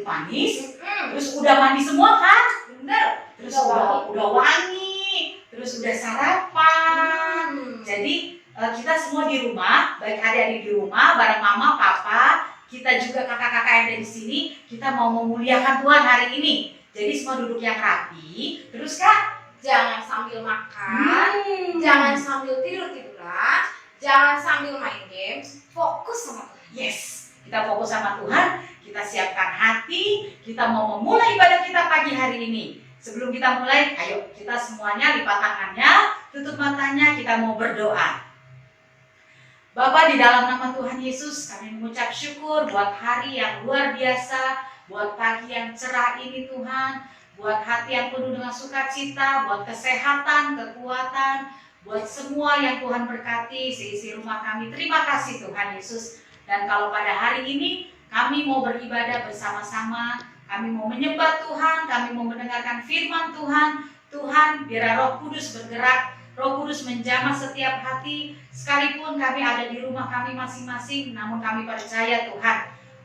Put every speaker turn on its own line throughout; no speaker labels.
manis, terus udah mandi semua kan?
Bener.
Terus udah wangi, terus udah sarapan. Jadi kita semua di rumah, baik adik-adik di rumah, bareng mama, papa, kita juga kakak-kakak yang ada di sini, kita mau memuliakan Tuhan hari ini. Jadi semua duduk yang rapi. Terus Kak,
Jangan sambil makan, jangan sambil tidur-tiduran, jangan sambil main games, fokus sama Tuhan.
yes, kita fokus sama Tuhan, kita siapkan hati, kita mau memulai ibadah kita pagi hari ini. Sebelum kita mulai, ayo kita semuanya lipat tangannya, tutup matanya, kita mau berdoa. Bapa, di dalam nama Tuhan Yesus, kami mengucap syukur buat hari yang luar biasa, buat pagi yang cerah ini Tuhan, buat hati yang penuh dengan sukacita, buat kesehatan, kekuatan, buat semua yang Tuhan berkati, seisi rumah kami. Terima kasih Tuhan Yesus. Dan kalau pada hari ini kami mau beribadah bersama-sama, kami mau menyembah Tuhan, kami mau mendengarkan firman Tuhan. Tuhan, biar Roh Kudus bergerak, Roh Kudus menjamah setiap hati, sekalipun kami ada di rumah kami masing-masing, namun kami percaya Tuhan,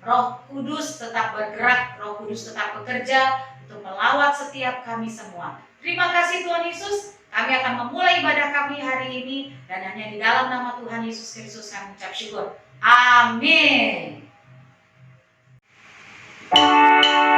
Roh Kudus tetap bergerak, Roh Kudus tetap bekerja untuk melawat setiap kami semua. Terima kasih Tuhan Yesus, kami akan memulai ibadah kami hari ini, dan hanya di dalam nama Tuhan Yesus Kristus kami ucap syukur. Amin.
Cinta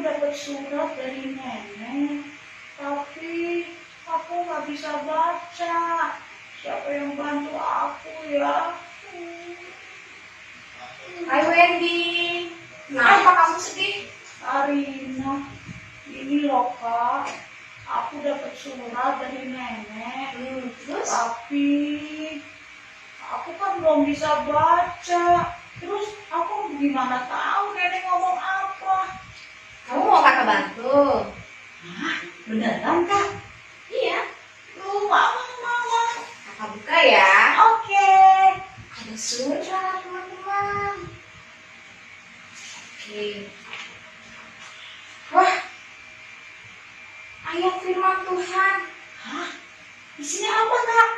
dapat surat dari nenek, tapi aku nggak bisa baca. Siapa yang bantu aku ya?
Hai Wendy, kenapa kamu sedih?
Arina, ini loh Kak, aku dapat surat dari nenek,
Terus?
tapi aku kan belum bisa baca. Terus aku gimana tahu nenek ngomong apa?
Kamu mau kakak bantu?
Hah, beneran Kak?
Iya.
Tuh, mama.
Kakak buka ya.
Oke.
Ada surat teman-teman. Oke. Wah, ayat firman Tuhan.
Hah? Isinya apa Kak?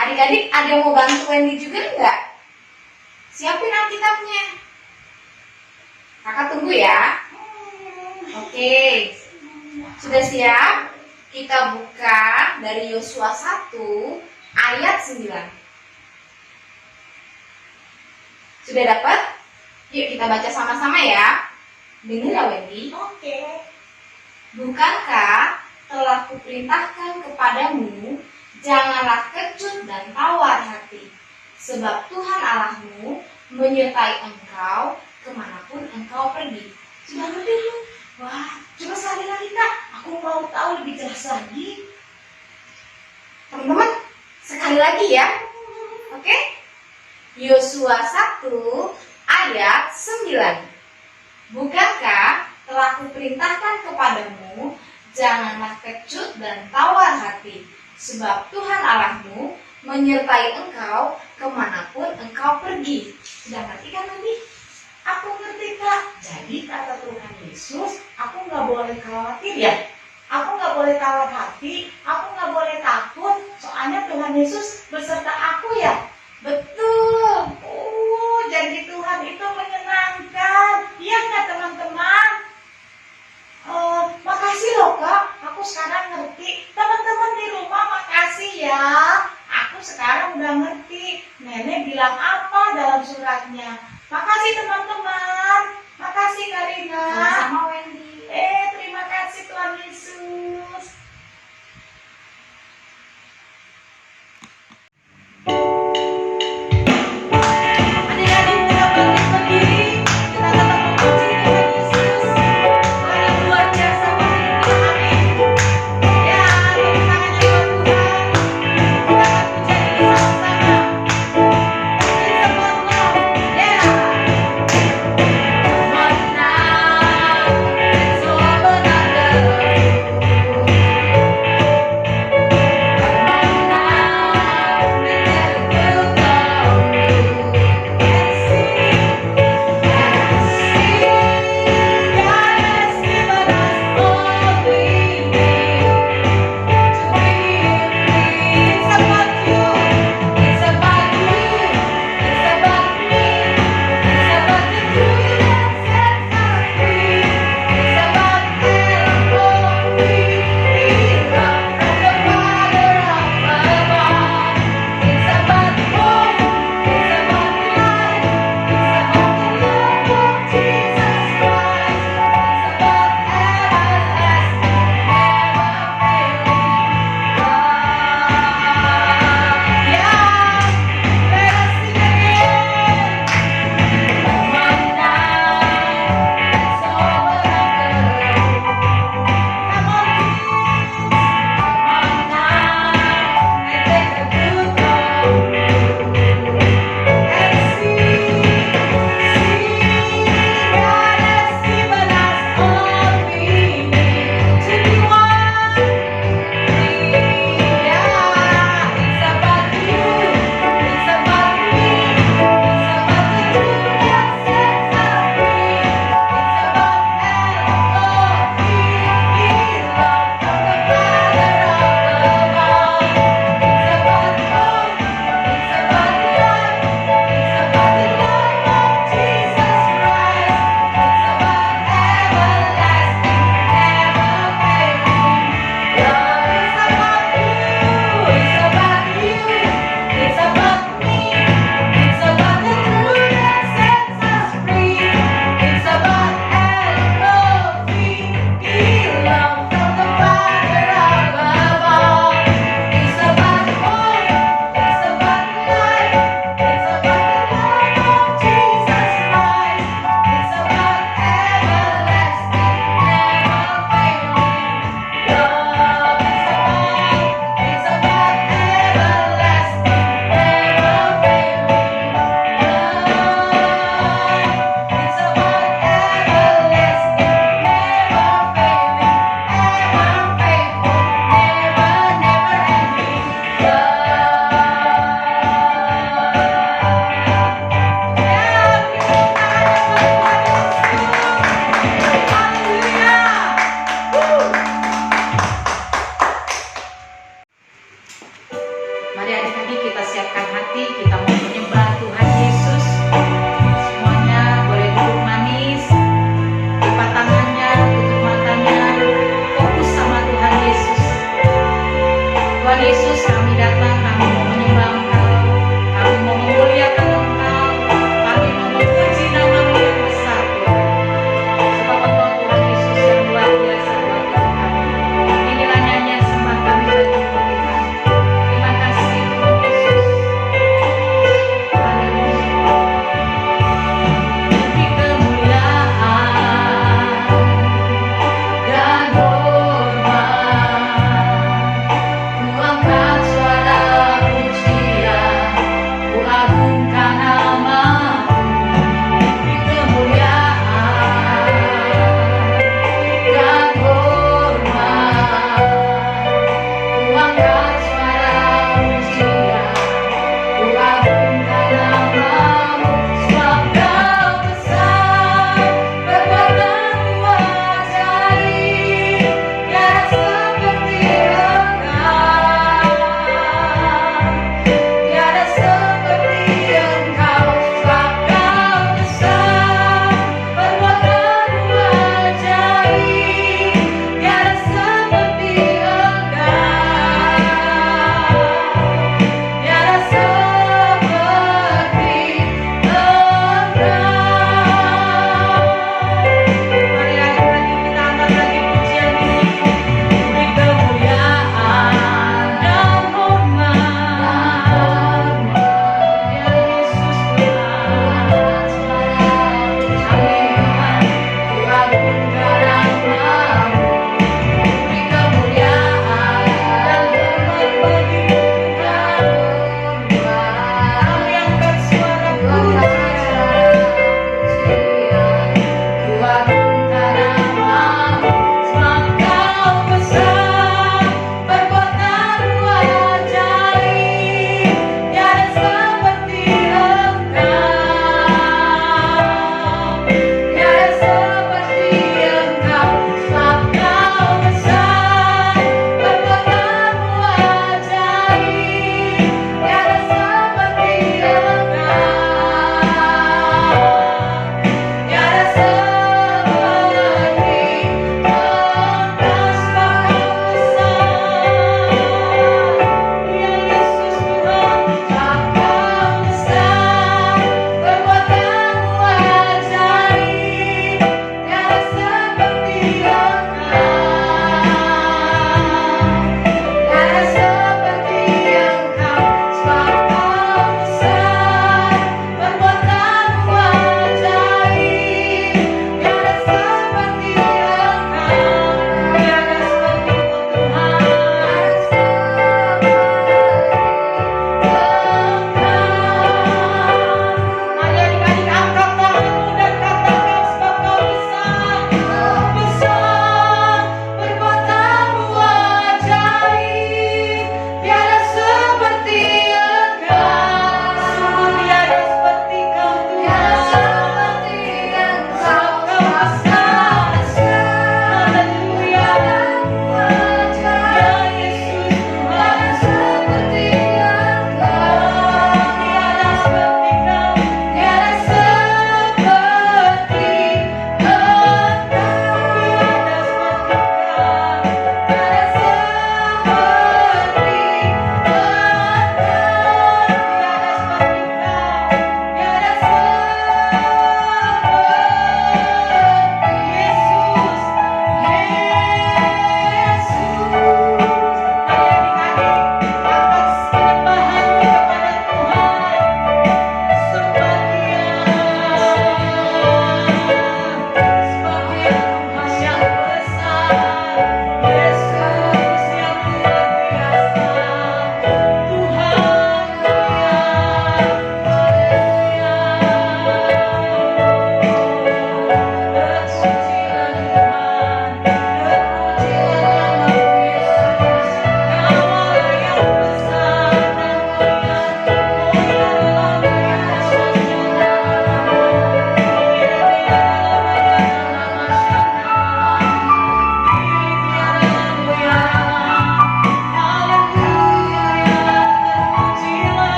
Adik-adik ada yang mau bantu Wendy juga enggak? Siapin Alkitabnya. Kakak tunggu ya. Oke. Sudah siap? Kita buka dari Yosua 1 ayat 9. Sudah dapat? Yuk kita baca sama-sama ya. Dengar ya Wendy.
Oke.
Bukankah telah kuperintahkan kepadamu, janganlah kecut dan tawar hati, sebab Tuhan Allahmu menyertai engkau kemanapun engkau pergi.
Sudah ngerti belum? Wah, coba sekali lagi Kak. Aku mau tahu lebih jelas lagi.
Teman-teman, sekali lagi ya. Oke? Yosua 1 ayat 9. Bukankah telah kuperintahkan kepadamu, janganlah kecut dan tawar hati, sebab Tuhan Allahmu menyertai engkau kemanapun engkau pergi. Sudah ngerti kan nanti?
Aku ngerti Kak. Jadi kata Tuhan Yesus, aku nggak boleh khawatir ya. Aku nggak boleh tawar hati. Aku nggak boleh takut. Soalnya Tuhan Yesus beserta aku ya.
Betul.
Janji Tuhan itu menyenangkan. Iya nggak teman-teman? Makasih loh Kak. Aku sekarang ngerti. Teman-teman di rumah makasih ya. Aku sekarang udah ngerti. Nenek bilang apa dalam suratnya. Makasih teman-teman. Makasih Karina.
Sama-sama Wendy.
Terima kasih Tuhan Yesus. Adik-adik kita bangkit berdiri. Kita tetap memuji Tuhan Yesus. Tuhan yang luar biasa bagi kita. Amin. Ya, tepuk tangannya buat Tuhan. Kita akan puji ini sama-sama. Kita semua, ya. Menang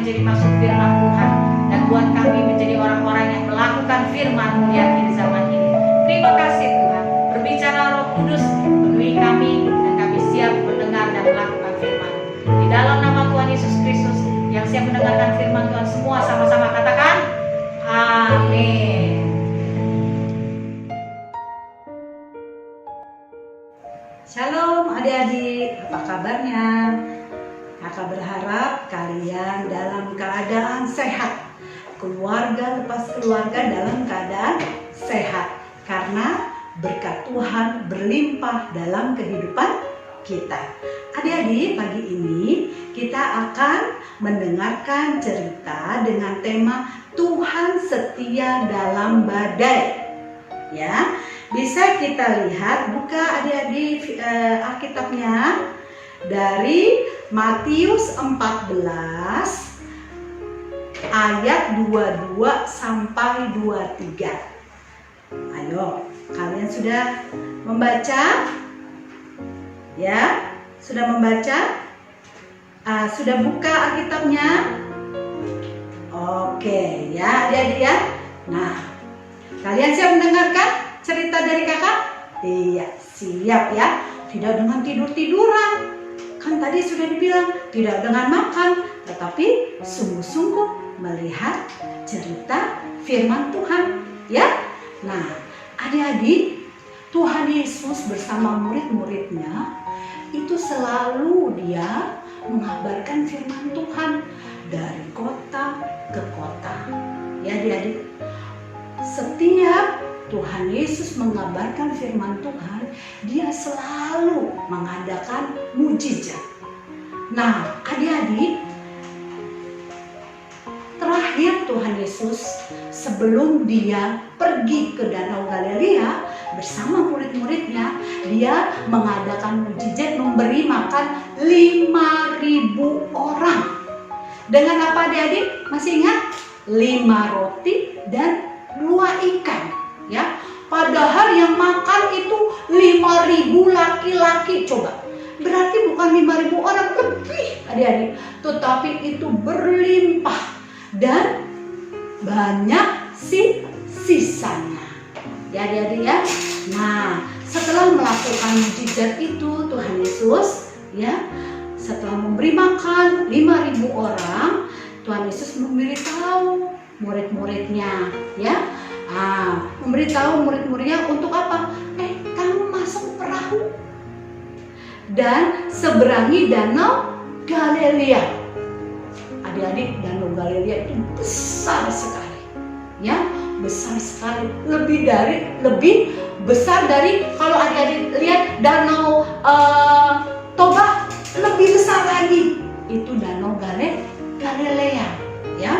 menjadi maksud firman Tuhan, dan buat kami menjadi orang-orang yang melakukan firman-Mu di akhir zaman ini. Terima kasih Tuhan. Berbicara Roh Kudus, penuhi kami, dan kami siap mendengar dan melakukan firman. Di dalam nama Tuhan Yesus Kristus, yang siap mendengarkan firman Tuhan semua sama-sama katakan amin.
Shalom adik-adik, apa kabarnya? Kakak berharap kalian dalam keadaan sehat, keluarga lepas keluarga dalam keadaan sehat, karena berkat Tuhan berlimpah dalam kehidupan kita. Adik-adik, pagi ini kita akan mendengarkan cerita dengan tema Tuhan setia dalam badai. Ya, bisa kita lihat, buka adik-adik Alkitabnya dari Matius 14 ayat 22 sampai 23. Ayo, kalian sudah membaca? Ya, sudah membaca? Sudah buka Alkitabnya? Oke, ya adik-adik ya. Nah, kalian siap mendengarkan cerita dari kakak? Iya, siap ya. Tidak dengan tidur-tiduran. Kan tadi sudah dibilang, tidak dengan makan, tetapi sungguh-sungguh melihat cerita firman Tuhan. Ya. Nah, adik-adik, Tuhan Yesus bersama murid-muridnya itu selalu dia mengabarkan firman Tuhan dari kota ke kota. Ya adik-adik, setiap Tuhan Yesus mengabarkan firman Tuhan, dia selalu mengadakan mujizat. Nah, adik-adik, terakhir Tuhan Yesus sebelum dia pergi ke Danau Galilea bersama murid-muridnya, dia mengadakan mujizat, memberi makan 5.000 orang. Dengan apa adik-adik? Masih ingat? 5 roti dan 2 ikan. Ya, padahal yang makan itu 5.000 laki-laki. Coba, berarti bukan 5.000 orang lebih adik-adik, tetapi itu berlimpah dan banyak sisanya. Ya adik-adik ya. Nah, setelah melakukan mujizat itu Tuhan Yesus ya, setelah memberi makan 5.000 orang, Tuhan Yesus memberitahu murid-muridnya ya. Memberitahu murid-muridnya untuk apa? Kamu masuk perahu dan seberangi Danau Galilea. Adik-adik, Danau Galilea itu besar sekali, ya, besar sekali, lebih besar dari, kalau adik-adik lihat Danau Toba, lebih besar lagi. Itu Danau Galilea, ya.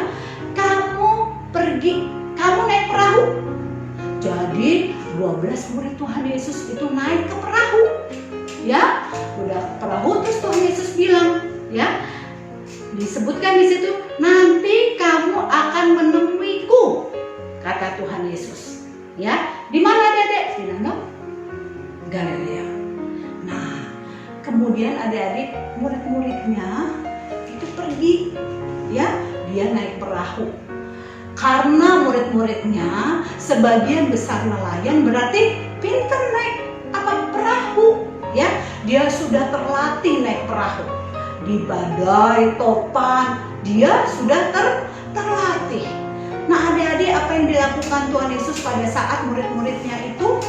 Kamu naik perahu. Jadi 12 murid Tuhan Yesus itu naik ke perahu. Ya, udah ke perahu terus Tuhan Yesus bilang, ya. Disebutkan di situ, nanti kamu akan menemuiku, kata Tuhan Yesus. Ya, di mana Dedek? Di Danau Galilea. Nah, kemudian adik-adik, murid-muridnya itu pergi, ya, dia naik perahu. Karena murid-muridnya sebagian besar nelayan, berarti pintar naik perahu, ya. Dia sudah terlatih naik perahu. Di badai, topan, dia sudah terlatih. Nah, adik-adik, apa yang dilakukan Tuhan Yesus pada saat murid-muridnya itu?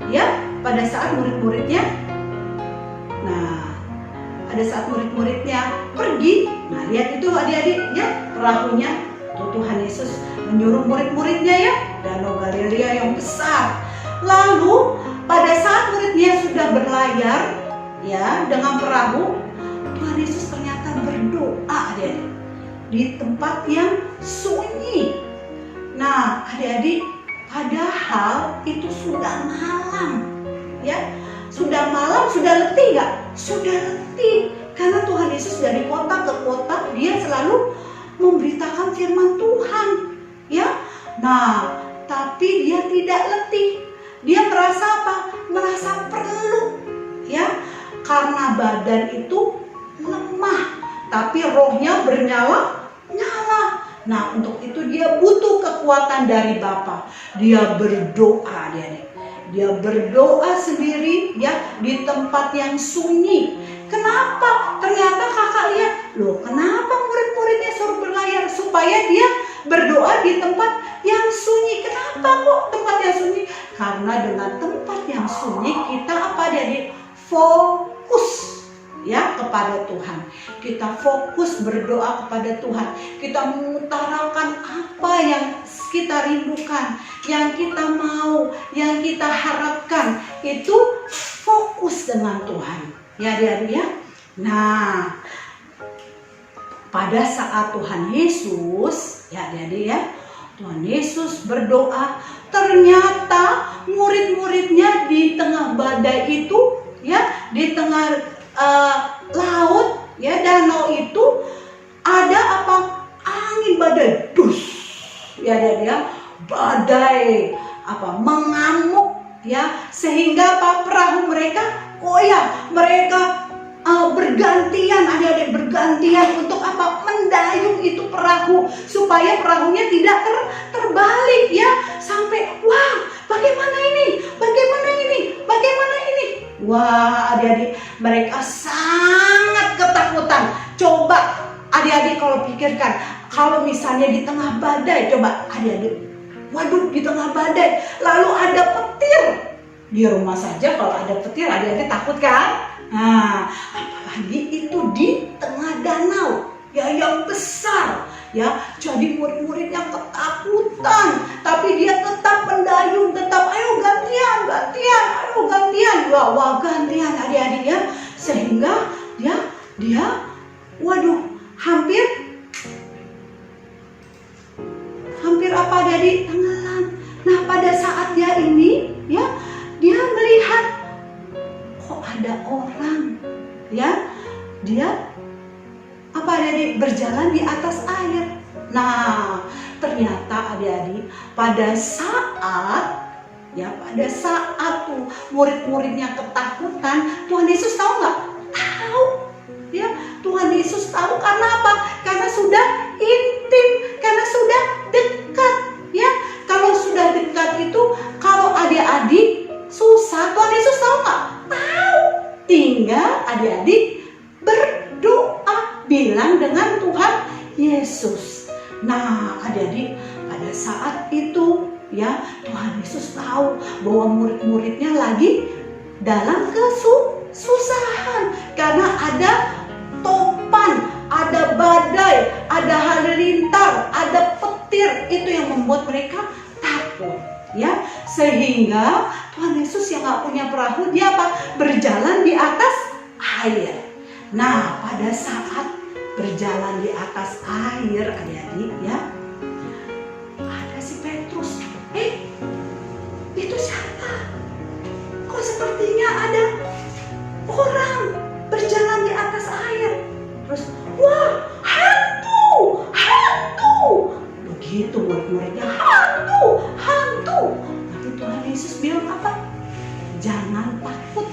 Ya, pada saat murid-muridnya, pada saat murid-muridnya pergi, nah lihat itu adik-adik, ya, perahunya. Tuhan Yesus menyuruh murid-muridnya, ya, Danau Galilea yang besar. Lalu pada saat muridnya sudah berlayar, ya, dengan perahu, Tuhan Yesus ternyata berdoa, adik-adik, di tempat yang sunyi. Nah, adik-adik, padahal itu sudah malam, ya, sudah malam, sudah letih nggak? Sudah letih, karena Tuhan Yesus dari kota ke kota dia selalu memberitakan firman Tuhan, ya. Nah, tapi dia tidak letih. Dia merasa apa? Merasa perlu, ya, karena badan itu lemah, tapi rohnya bernyala-nyala. Nah, untuk itu dia butuh kekuatan dari Bapa. Dia berdoa, dia berdoa sendiri ya di tempat yang sunyi. Kenapa? Ternyata kakak lihat, loh kenapa murid-muridnya suruh berlayar? Supaya dia berdoa di tempat yang sunyi. Kenapa kok tempat yang sunyi? Karena dengan tempat yang sunyi kita apa, jadi fokus ya kepada Tuhan. Kita fokus berdoa kepada Tuhan. Kita mengutarakan apa yang kita rindukan, yang kita mau, yang kita harapkan. Itu fokus dengan Tuhan. Ya adik-adik ya. Nah, pada saat Tuhan Yesus, ya adik-adik ya, Tuhan Yesus berdoa, ternyata murid-muridnya di tengah badai itu, ya, di tengah laut, ya, danau itu ada apa? Angin badai, dus, ya dia badai apa? Mengamuk, ya, sehingga apa? Perahu mereka goyah, mereka bergantian, adik-adik bergantian untuk apa? Mendayung itu perahu supaya perahunya tidak terbalik, ya, sampai wah, bagaimana ini? Bagaimana ini? Bagaimana ini? Wah, adik-adik, mereka sangat ketakutan. Coba adik-adik kalau pikirkan, kalau misalnya di tengah badai, coba adik-adik, waduh, di tengah badai, lalu ada petir. Di rumah saja kalau ada petir, adik-adik takut kan? Nah, apalagi itu di tengah danau, ya, yang besar, ya. Jadi murid-muridnya ketakutan, tapi dia tetap mendayung, tetap ayo gantian, ayo gantian, wah gantian adik-adik ya, sehingga dia, waduh, hampir apa adik-adik, tenggelam. Nah, pada saat dia ini, ya, dia melihat kok ada orang, ya, dia apa adik-adik berjalan di atas air. Nah, ternyata adik-adik pada saat tuh murid-muridnya ketakutan, Tuhan Yesus tahu nggak? Tahu, ya, Tuhan Yesus tahu. Karena apa? Karena sudah intim, karena sudah dekat, ya. Kalau sudah dekat itu, kalau adik-adik susah, Tuhan Yesus tahu nggak? Tahu. Tinggal adik-adik berdoa, bilang dengan Tuhan Yesus. Nah, adik-adik, pada saat itu, ya, Tuhan Yesus tahu bahwa murid-muridnya lagi dalam kesusahan karena ada topan, ada badai, ada halilintar, ada petir. Itu yang membuat mereka takut, ya. Sehingga Tuhan Yesus yang nggak punya perahu, dia apa? Berjalan di atas air. Nah, pada saat berjalan di atas air, adik-adik, ya, ada si Petrus. Itu siapa? Kok sepertinya ada orang berjalan di atas air? Terus, wah, hantu. Begitu murid-muridnya, hantu. Tapi Tuhan Yesus bilang apa? Jangan takut,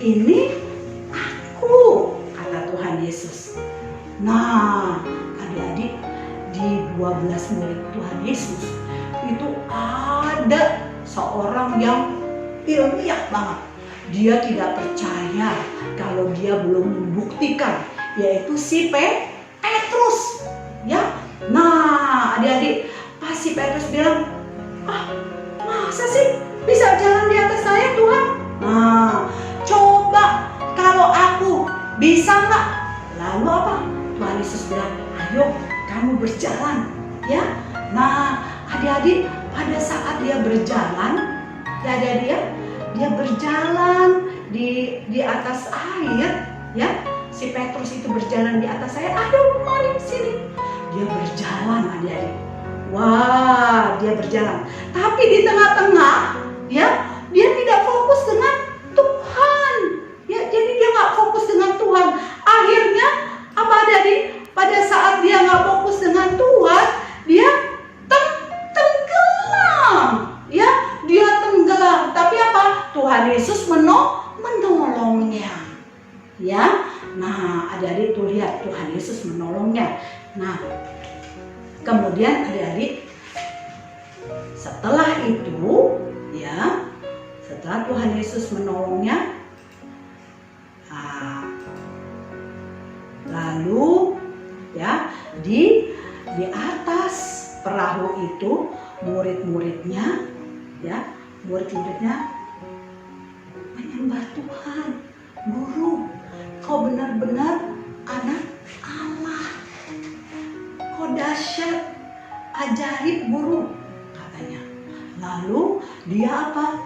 ini aku, kata Tuhan Yesus. Nah, adik-adik, di 12 murid Tuhan Yesus itu ada seorang yang ilmiah banget. Dia tidak percaya kalau dia belum membuktikan, yaitu si Petrus, ya. Nah, adik-adik, pas si Petrus bilang, masa sih bisa jalan di atas saya, Tuhan? Nah, coba kalau aku bisa nggak? Lalu apa? Tuhan Yesus bilang, ayo kamu berjalan, ya. Nah, adik-adik, pada saat dia berjalan, ya adik-adik, ya, dia berjalan di atas air, ya. Si Petrus itu berjalan di atas air. Aduh, mari sini. Dia berjalan, adik-adik. Wah, dia berjalan. Tapi di tengah-tengah, ya, dia tidak fokus dengan Tuhan. Ya, jadi dia nggak fokus dengan Tuhan. Akhirnya apa adik-adik? Pada saat dia nggak fokus dengan Tuhan, dia tenggelam. Ya, dia tenggelam. Tapi apa? Tuhan Yesus menolongnya. Ya, nah adik-adik tuh lihat Tuhan Yesus menolongnya. Nah, kemudian adik-adik, setelah itu ya, setelah Tuhan Yesus menolongnya, lalu ya di atas perahu itu murid-muridnya menyembah Tuhan. Guru, kau benar-benar anak Allah, kau dahsyat, ajaib guru, katanya. Lalu dia apa?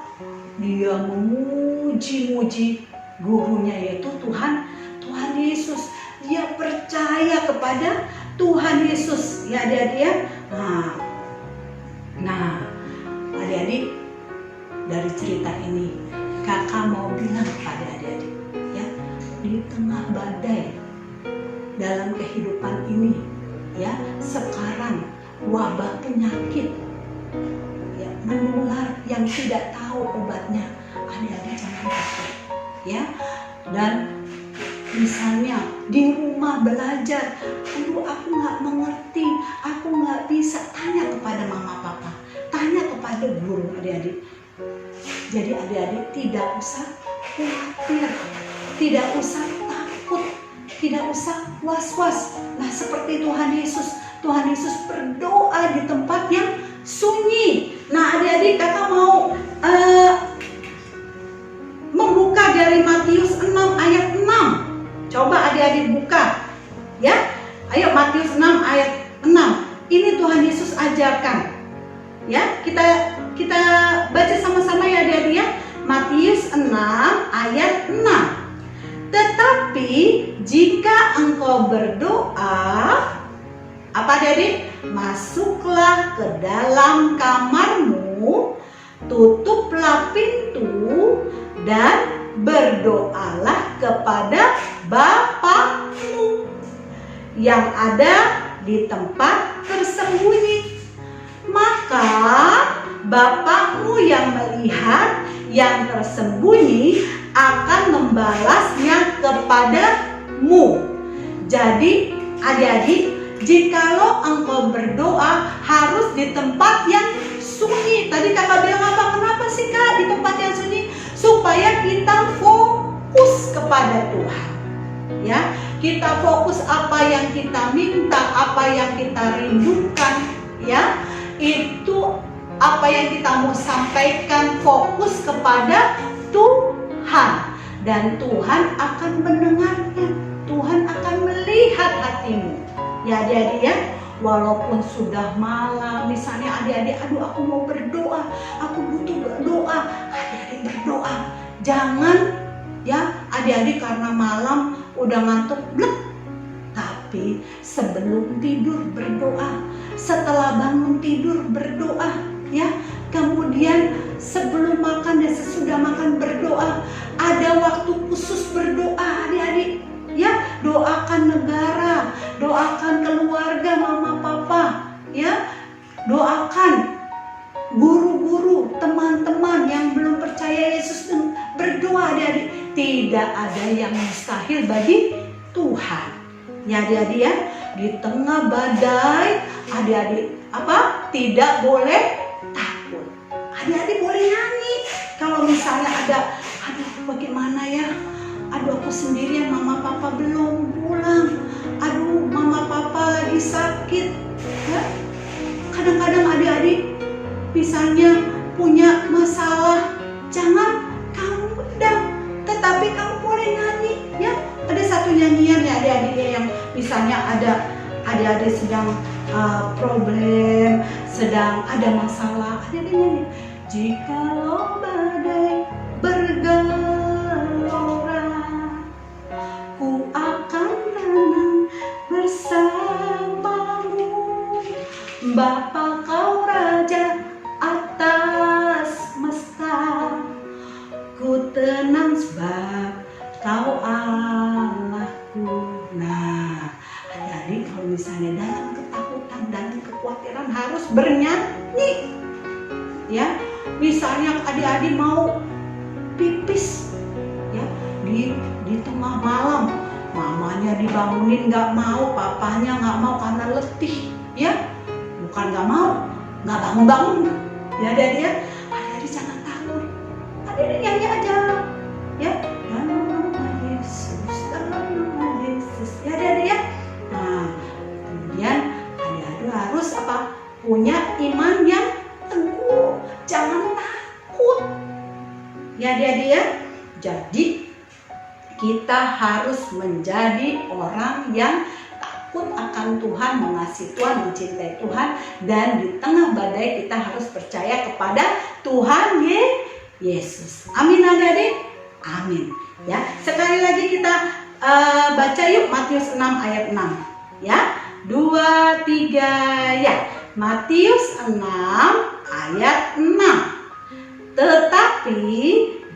Dia memuji-muji gurunya, yaitu Tuhan Yesus. Dia percaya kepada Tuhan Yesus, ya adik-adik ya. Nah, adik-adik, dari cerita ini kakak mau bilang kepada adik-adik ya, di tengah badai dalam kehidupan ini ya, sekarang wabah penyakit ya menular yang tidak tahu obatnya, adik-adik jangan takut ya. Dan misalnya di rumah belajar, aduh aku nggak mengerti, aku nggak bisa, tanya kepada mama papa, tanya kepada guru adik-adik. Jadi adik-adik tidak usah khawatir, tidak usah takut, tidak usah was-was. Nah seperti Tuhan Yesus berdoa di tempat yang sunyi. Nah adik-adik, kakak mau membuka dari Matius 6 ayat 6. Coba adik-adik buka ya. Ayo Matius 6 ayat 6. Ini Tuhan Yesus ajarkan. Ya, kita baca sama-sama ya adik-adik ya. Matius 6 ayat 6. Tetapi jika engkau berdoa, apa adik-adik? Masuklah ke dalam kamarmu, tutuplah pintu dan berdoalah kepada Bapamu yang ada di tempat tersembunyi. Maka Bapamu yang melihat yang tersembunyi akan membalasnya kepadamu. Jadi adik-adik, jikalau engkau berdoa harus di tempat yang sunyi. Tadi kakak bilang apa? Kenapa sih kak di tempat yang sunyi? Supaya kita fokus kepada Tuhan ya. Kita fokus apa yang kita minta, apa yang kita rindukan ya. Itu apa yang kita mau sampaikan, fokus kepada Tuhan. Dan Tuhan akan mendengarnya, Tuhan akan melihat hatimu ya adik-adik ya. Walaupun sudah malam, misalnya adik-adik, aduh aku mau berdoa, aku butuh berdoa, adik-adik berdoa. Jangan ya adik-adik karena malam udah ngantuk blek, tapi sebelum tidur berdoa, setelah bangun tidur berdoa ya, kemudian sebelum makan dan sesudah makan berdoa. Ada waktu khusus berdoa adik-adik ya. Doakan negara, doakan keluarga mama papa ya, doakan guru-guru, teman-teman yang belum percaya Yesus, berdoa adik-adik. Tidak ada yang mustahil bagi Tuhan ya adik-adik ya. Di tengah badai adik-adik apa? Tidak boleh takut. Adik-adik boleh nyanyi. Kalau misalnya ada, aduh bagaimana ya, aduh aku sendirian, mama papa belum pulang, aduh mama papa lagi sakit ya. Kadang-kadang adik-adik misalnya punya masalah, jangan kamu pedam, tetapi kamu boleh nyanyi ya. Ada satu nyanyian ya adik-adik yang misalnya ada adik-adik sedang problem, sedang ada masalah, adik-adik nyanyi. Jikalau badai bergelora, ku akan tenang bersamamu. Bapa kau raja atas semesta, ku tenang sebab kau Allahku. Nah, adik-adik kalau misalnya dalam ketakutan dan kekhawatiran harus bernyanyi ya. Misalnya adik-adik mau pipis ya, di tengah malam mamanya dibangunin nggak mau, papanya nggak mau karena letih, ya. Bukan nggak mau, nggak bangun-bangun. Ya adik-adik ya, adik-adik jangan takut. Adik-adik nyanyi aja, ya. Dalam nama Yesus, dalam nama Yesus. Ya adik-adik ya. Nah, kemudian adik-adik harus apa? Punya iman yang teguh, jangan takut. Ya adik-adik ya. Jadi kita harus menjadi orang yang takut akan Tuhan, mengasihi Tuhan, mencintai Tuhan, dan di tengah badai kita harus percaya kepada Tuhan Yesus. Amin adik-adik. Amin. Ya, sekali lagi kita baca yuk Matius 6 ayat 6. Ya, 2, 3 ya. Matius 6 ayat 6. Tetapi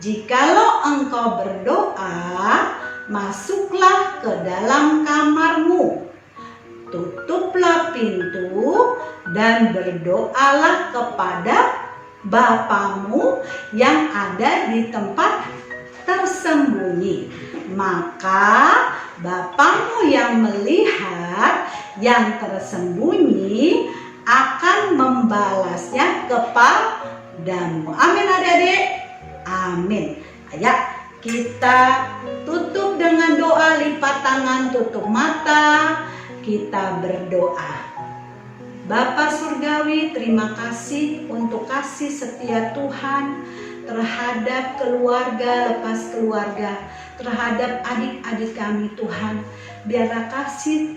jikalau engkau berdoa, masuklah ke dalam kamarmu, tutuplah pintu, dan berdoalah kepada Bapamu yang ada di tempat tersembunyi. Maka Bapamu yang melihat yang tersembunyi akan membalasnya kepadamu. Amin adik-adik. Amin. Ayo kita tutup dengan doa, lipat tangan, tutup mata, kita berdoa. Bapa Surgawi, terima kasih untuk kasih setia Tuhan terhadap keluarga lepas keluarga, terhadap adik-adik kami Tuhan. Biarlah kasih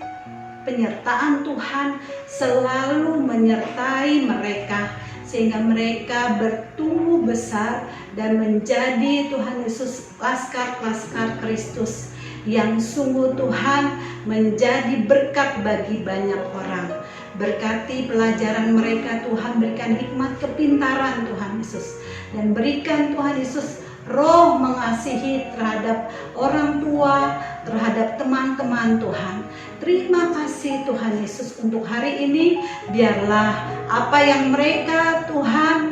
penyertaan Tuhan selalu menyertai mereka, sehingga mereka bertumbuh besar dan menjadi Tuhan Yesus laskar-laskar Kristus yang sungguh Tuhan menjadi berkat bagi banyak orang. Berkati pelajaran mereka Tuhan, berikan hikmat kepintaran Tuhan Yesus, dan berikan Tuhan Yesus roh mengasihi terhadap orang tua, terhadap teman-teman Tuhan. Terima kasih Tuhan Yesus untuk hari ini. Biarlah apa yang mereka Tuhan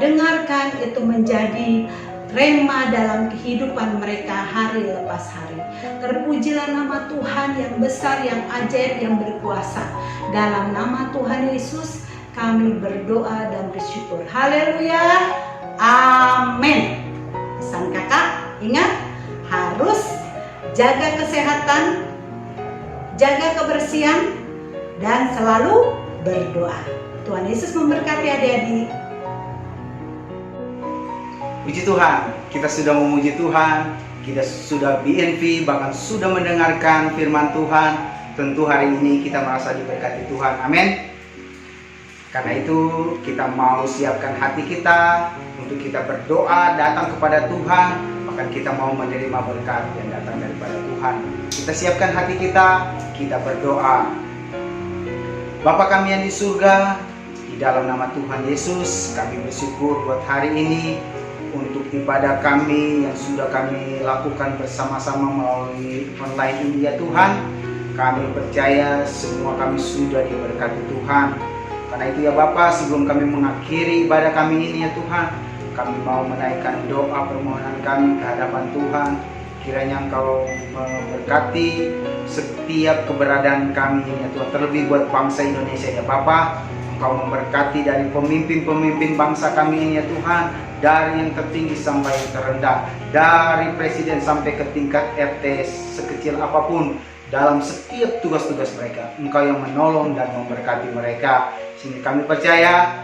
dengarkan itu menjadi rema dalam kehidupan mereka hari lepas hari. Terpujilah nama Tuhan yang besar, yang ajaib, yang berkuasa. Dalam nama Tuhan Yesus kami berdoa dan bersyukur. Haleluya. Amin. Pesan kakak, ingat harus jaga kesehatan, jaga kebersihan, dan selalu berdoa. Tuhan Yesus memberkati adik-adik.
Puji Tuhan, kita sudah memuji Tuhan, kita sudah BNV, bahkan sudah mendengarkan firman Tuhan. Tentu hari ini kita merasa diberkati Tuhan, amin. Karena itu kita mau siapkan hati kita untuk kita berdoa, datang kepada Tuhan, bahkan kita mau menerima berkat yang datang daripada Tuhan. Kita siapkan hati kita berdoa. Bapa kami yang di surga, di dalam nama Tuhan Yesus, kami bersyukur buat hari ini, untuk ibadah kami yang sudah kami lakukan bersama-sama melalui online ini ya Tuhan. Kami percaya semua kami sudah diberkati Tuhan. Karena itu ya Bapa, sebelum kami mengakhiri ibadah kami ini ya Tuhan, kami mau menaikkan doa permohonan kami ke hadapan Tuhan. Kiranya Engkau memberkati setiap keberadaan kami ini ya Tuhan, terlebih buat bangsa Indonesia ya Bapa. Engkau memberkati dari pemimpin-pemimpin bangsa kami ini ya Tuhan, dari yang tertinggi sampai yang terendah, dari presiden sampai ke tingkat RT sekecil apapun, dalam setiap tugas-tugas mereka Engkau yang menolong dan memberkati mereka. Sehingga kami percaya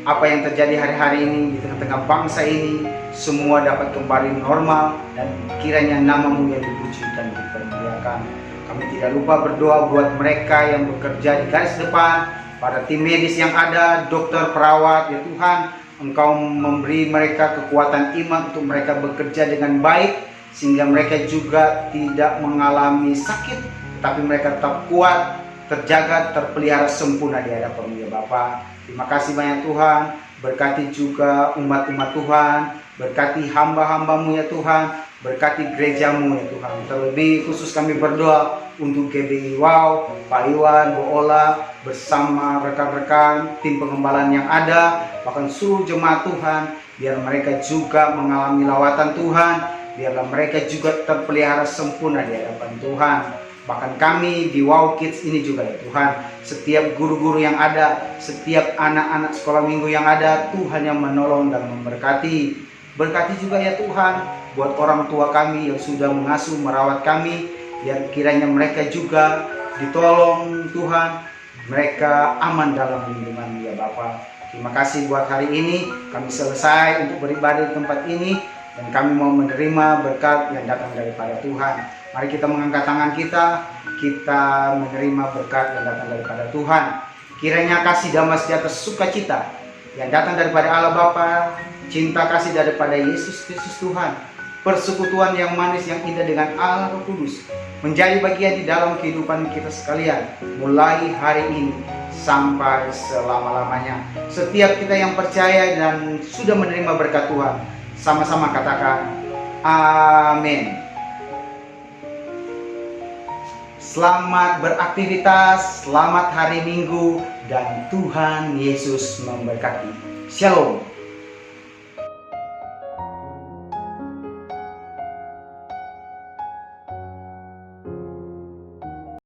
apa yang terjadi hari-hari ini di tengah-tengah bangsa ini semua dapat kembali normal, dan kiranya nama-Mu yang dipuji dan dipermuliakan. Kami tidak lupa berdoa buat mereka yang bekerja di garis depan, pada tim medis yang ada, dokter, perawat ya Tuhan. Engkau memberi mereka kekuatan iman untuk mereka bekerja dengan baik, sehingga mereka juga tidak mengalami sakit, tapi mereka tetap kuat, terjaga, terpelihara sempurna di hadapan-Mu ya Bapa. Terima kasih banyak Tuhan. Berkati juga umat-umat Tuhan, berkati hamba-hamba-Mu ya Tuhan, berkati gereja-Mu ya Tuhan. Terlebih khusus kami berdoa untuk GBI Wow, Pak Iwan, Bu Ola, bersama rekan-rekan tim pengembalaan yang ada, bahkan seluruh jemaat Tuhan, biar mereka juga mengalami lawatan Tuhan, biarlah mereka juga terpelihara sempurna di hadapan Tuhan. Bahkan kami di Wow Kids ini juga ya Tuhan, setiap guru-guru yang ada, setiap anak-anak sekolah minggu yang ada, Tuhan yang menolong dan memberkati. Berkati juga ya Tuhan buat orang tua kami yang sudah mengasuh, merawat kami, biar kiranya mereka juga ditolong Tuhan, mereka aman dalam lindungan ya Bapa. Terima kasih buat hari ini, kami selesai untuk beribadah di tempat ini, dan kami mau menerima berkat yang datang daripada Tuhan. Mari kita mengangkat tangan kita menerima berkat yang datang daripada Tuhan. Kiranya kasih damai sejahtera sukacita yang datang daripada Allah Bapa, cinta kasih daripada Yesus Kristus Tuhan, persekutuan yang manis yang indah dengan Allah Roh Kudus menjadi bagian di dalam kehidupan kita sekalian, mulai hari ini sampai selama-lamanya. Setiap kita yang percaya dan sudah menerima berkat Tuhan, sama-sama katakan amin. Selamat beraktivitas, selamat hari Minggu, dan Tuhan Yesus memberkati. Shalom.